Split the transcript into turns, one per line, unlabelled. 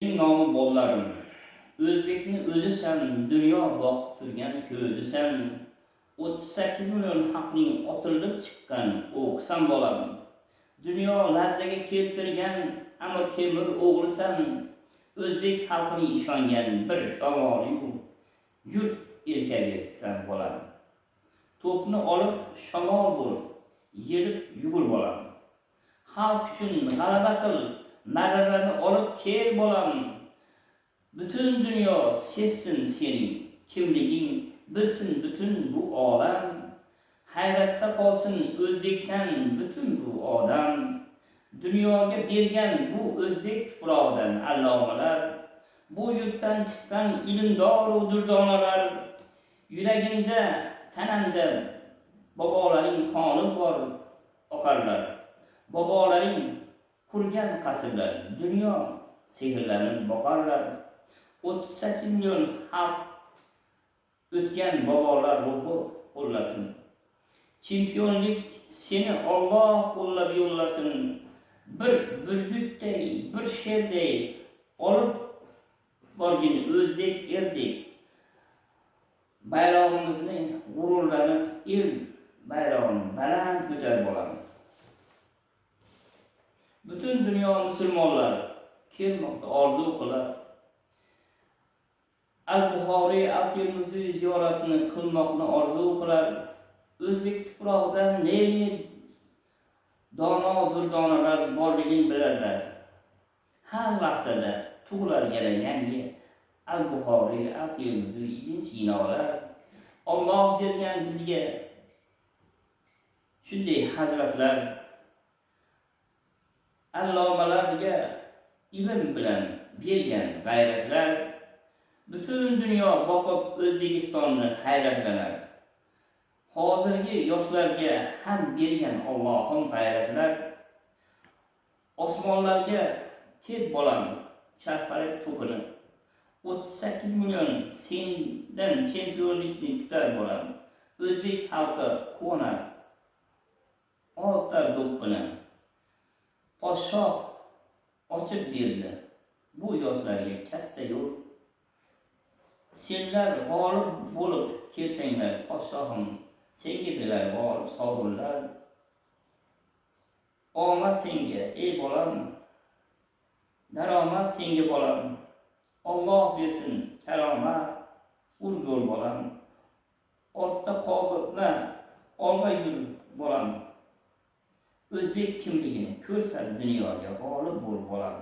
Nomi bollarım, O'zbekni o'zisan, dunyo boqib turgan ko'zisan. 38 million xalqning otilib chiqqan o'qsan bolam. Dunyo larzaga keltirgan Amir Temur o'g'lisan. O'zbek xalqining ishongan bir shamoli-yu, yurt erkagisan bolam. To'pni olib shamol bo'lib, yelib yugur bolam. Xalq uchun g'alaba qil, marralarni olib kel bolam. Bütün dünya sezsin senin kimliging, bilsin bütün bu olam. Hayratda qolsin O'zbekdan bütün bu odam. Dunyoga bergan bu O'zbek tuprog'idan allomalar, bu yurtdan chiqqan ilmdor va durdonalar. Yuragingda, tananda bobolaring qoni bor oqarlar. Bobolaring qurgan qasrlar, dunyo sehrlarini boqarlar. 38 milyon xalq o'tgan bobolar ruhi qo'llasin. Chempionlik seni Alloh qo'llab yo'llasin. Bir burgutday, bir sherday olib borgin O'zbek erdek. Bayrog'imizni g'ururlanib el bayrog'ini baland ko'tarib olamiz. Bütün dünya musulmonlari kelmoqda orzu qilar. Al-Buxoriy, Al-Termiziy ziyoratini qilmoqni orzu qilar. O'zbek tuprog'idan ne dono durdonalar borligini bilarlar. Har lahzada tug'ilar yana yangi Al-Buxoriy, Al-Termiziy, Ibn Sinolar. Alloh bergan bizga shunday hazratlar, allomalarga ilm bilan bergan g'ayratlar. Bütün dünya boqib O'zbekistonni hayratlanar. Hozirgi yoshlarga ham bergan Allohim g'ayratlar. Osmonlarga tep bolam sharparak to'pini. 38 million sendan chempionlikni kutar bolam. O'zbek xalqi qo'nar otar do'ppini. Podshoh ochib berdi bu yoshlarga katta yo'l. Senlar g'olib bo'lib kelsanglar, podshohim senga berar g'olib sovrinlar. Omad senga ey bolam, daromad senga bolam. Alloh bersin karomat, urg'ul bolam. Ortda qolma, olg'a yur bolam. O'zbek kimligini ko'rsat dunyoga, g'olib bo'l bolam.